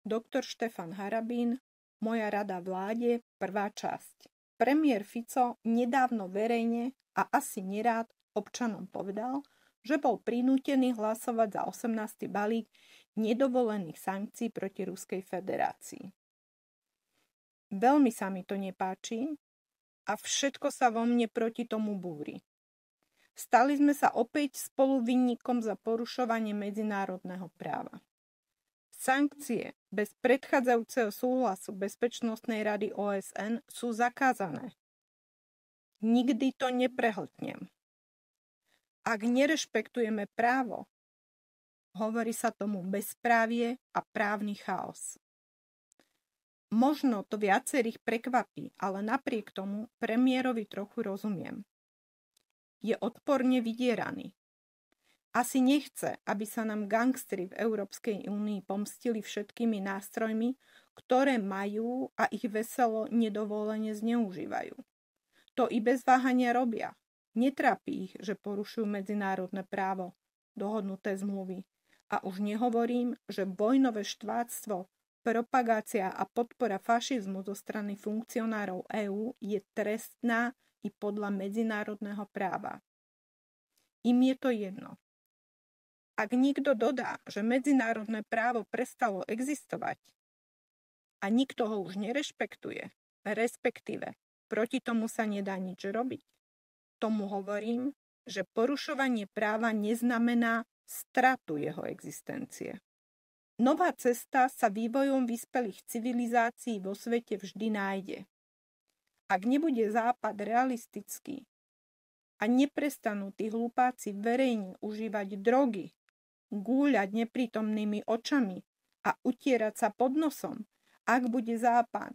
Doktor Štefan Harabín, Moja rada vláde, prvá časť. Premiér Fico nedávno verejne a asi nerád občanom povedal, že bol prinútený hlasovať za 18. balík nedovolených sankcií proti Ruskej federácii. Veľmi sa mi to nepáči a všetko sa vo mne proti tomu búri. Stali sme sa opäť spoluvinníkom za porušovanie medzinárodného práva. Sankcie bez predchádzajúceho súhlasu Bezpečnostnej rady OSN sú zakázané. Nikdy to neprehltnem. Ak nerešpektujeme právo, hovorí sa tomu bezprávie a právny chaos. Možno to viacerých prekvapí, ale napriek tomu premiérovi trochu rozumiem. Je odporne vydieraný. Asi nechce, aby sa nám gangstri v Európskej únii pomstili všetkými nástrojmi, ktoré majú a ich veselo nedovolene zneužívajú. To i bez váhania robia. Netrápi ich, že porušujú medzinárodné právo, dohodnuté zmluvy. A už nehovorím, že vojnové štváctvo, propagácia a podpora fašizmu zo strany funkcionárov EÚ je trestná i podľa medzinárodného práva. Im je to jedno. Ak niekto dodá, že medzinárodné právo prestalo existovať a nikto ho už nerešpektuje, respektíve proti tomu sa nedá nič robiť, tomu hovorím, že porušovanie práva neznamená stratu jeho existencie. Nová cesta sa vývojom vyspelých civilizácií vo svete vždy nájde. Ak nebude Západ realistický a neprestanú tí hlupáci verejne užívať drogy, gúľať neprítomnými očami a utierať sa pod nosom, ak bude Západ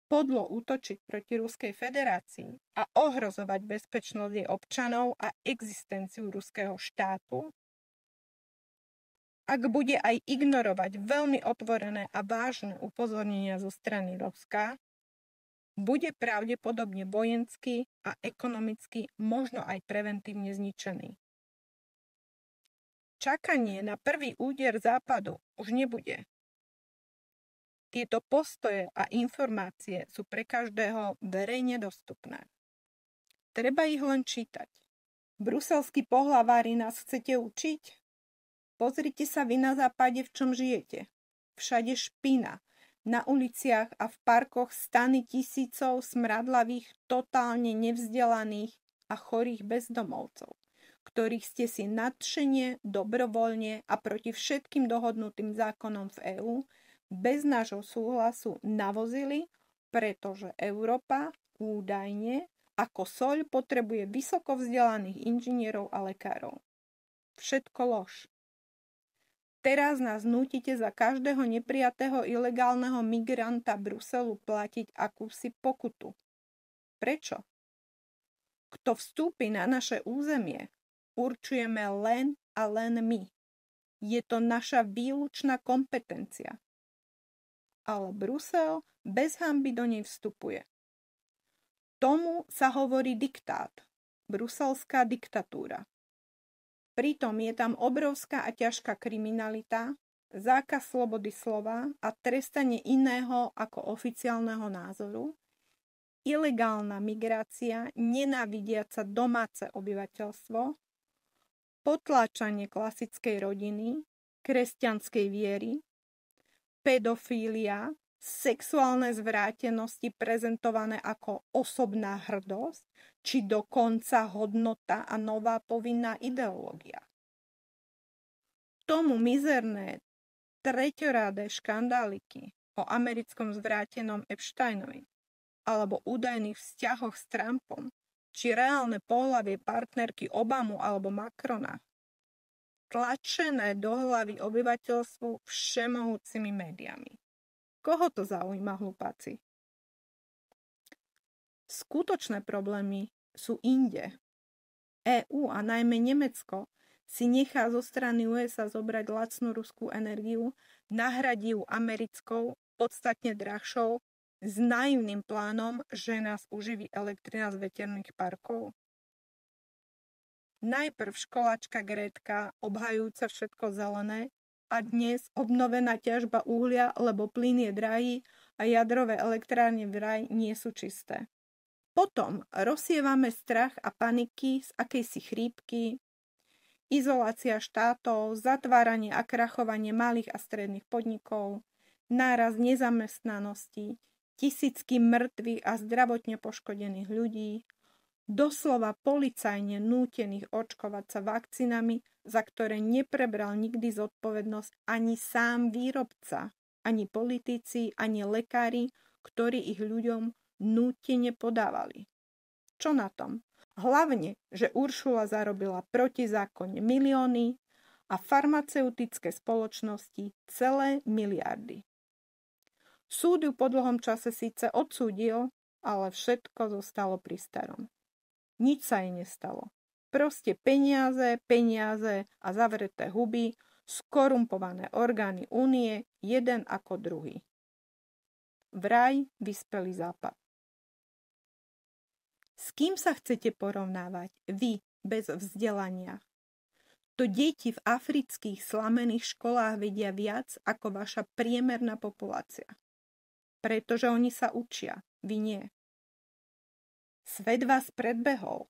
podlo útočiť proti Ruskej federácii a ohrozovať bezpečnosť jej občanov a existenciu ruského štátu, ak bude aj ignorovať veľmi otvorené a vážne upozornenia zo strany Ruska, bude pravdepodobne vojensky a ekonomicky, možno aj preventívne zničený. Čakanie na prvý úder Západu už nebude. Tieto postoje a informácie sú pre každého verejne dostupné. Treba ich len čítať. Bruselskí pohlavári nás chcete učiť? Pozrite sa vy na Západe, v čom žijete. Všade špina. Na uliciach a v parkoch stany tisícov smradlavých, totálne nevzdelaných a chorých bezdomovcov, ktorých ste si nadšene, dobrovoľne a proti všetkým dohodnutým zákonom v EÚ bez nášho súhlasu navozili, pretože Európa údajne ako soľ potrebuje vysoko vzdelaných inžinierov a lekárov. Všetko lož. Teraz nás nútite za každého neprijatého ilegálneho migranta Bruselu platiť akúsi pokutu. Prečo? Kto vstúpi na naše územie, určujeme len a len my. Je to naša výlučná kompetencia. Ale Brusel bez hanby do nej vstupuje. Tomu sa hovorí diktát, bruselská diktatúra. Pritom je tam obrovská a ťažká kriminalita, zákaz slobody slova a trestanie iného ako oficiálneho názoru, ilegálna migrácia, nenávidiaca domáce obyvateľstvo, potláčanie klasickej rodiny, kresťanskej viery, pedofília, sexuálne zvrátenosti prezentované ako osobná hrdosť, či dokonca hodnota a nová povinná ideológia. Tomu mizerné treťorádé škandáliky o americkom zvrátenom Epsteinovi alebo údajných vzťahoch s Trumpom, či reálne pohlavie partnerky Obamu alebo Macrona, tlačené do hlavy obyvateľstvu všemohúcimi médiami. Koho to zaujíma, hlupáci? Skutočné problémy sú inde. EÚ a najmä Nemecko si nechá zo strany USA zobrať lacnú ruskú energiu, nahradí ju americkou, podstatne drahšou, s naivným plánom, že nás uživí elektrina z veterných parkov. Najprv školačka Grétka, obhajujúca všetko zelené, a dnes obnovená ťažba uhlia, lebo plyn je drahý a jadrové elektrárne vraj nie sú čisté. Potom rozsievame strach a paniky z akejsi chrípky, izolácia štátov, zatváranie a krachovanie malých a stredných podnikov, nárast nezamestnanosti, tisícky mŕtvych a zdravotne poškodených ľudí, doslova policajne nútených očkovať sa vakcínami, za ktoré neprebral nikdy zodpovednosť ani sám výrobca, ani politici, ani lekári, ktorí ich ľuďom nútene podávali. Čo na tom? Hlavne, že Uršula zarobila protizákonne milióny a farmaceutické spoločnosti celé miliardy. Súd ju po dlhom čase síce odsúdil, ale všetko zostalo pri starom. Nič sa jej nestalo. Proste peniaze a zavreté huby, skorumpované orgány únie, jeden ako druhý. Vraj vyspelý západ. S kým sa chcete porovnávať? Vy, bez vzdelania. To deti v afrických slamených školách vedia viac ako vaša priemerná populácia. Pretože oni sa učia, vy nie. Svet vás predbehol.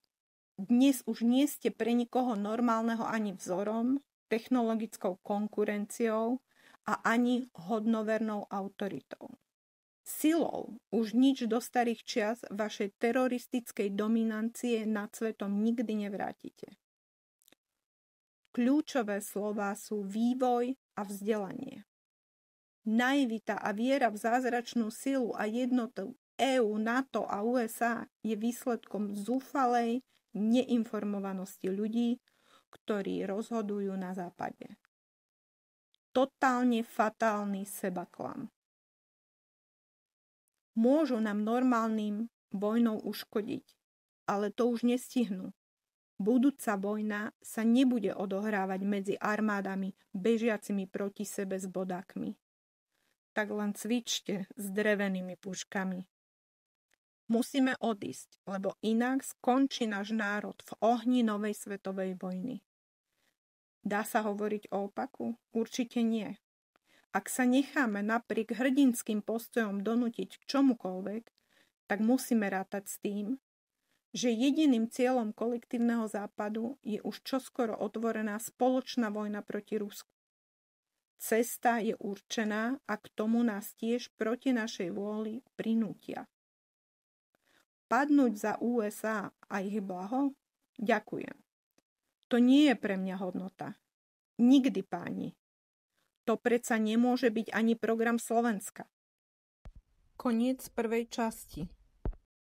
Dnes už nie ste pre nikoho normálneho ani vzorom, technologickou konkurenciou a ani hodnovernou autoritou. Silou už nič do starých čias vašej teroristickej dominancie nad svetom nikdy nevrátite. Kľúčové slová sú vývoj a vzdelanie. Naivita a viera v zázračnú silu a jednotu EÚ, NATO a USA je výsledkom zúfalej neinformovanosti ľudí, ktorí rozhodujú na západe. Totálne fatálny sebaklam. Môžu nám normálnym vojnou uškodiť, ale to už nestihnú. Budúca vojna sa nebude odohrávať medzi armádami bežiacimi proti sebe s bodákmi. Tak len cvičte s drevenými puškami. Musíme odísť, lebo inak skončí náš národ v ohni novej svetovej vojny. Dá sa hovoriť o opaku? Určite nie. Ak sa necháme napriek hrdinským postojom donútiť k čomukoľvek, tak musíme rátať s tým, že jediným cieľom kolektívneho západu je už čoskoro otvorená spoločná vojna proti Rusku. Cesta je určená a k tomu nás tiež proti našej vôli prinútia. Padnúť za USA a ich blaho? Ďakujem. To nie je pre mňa hodnota. Nikdy, páni. To predsa nemôže byť ani program Slovenska. Koniec prvej časti.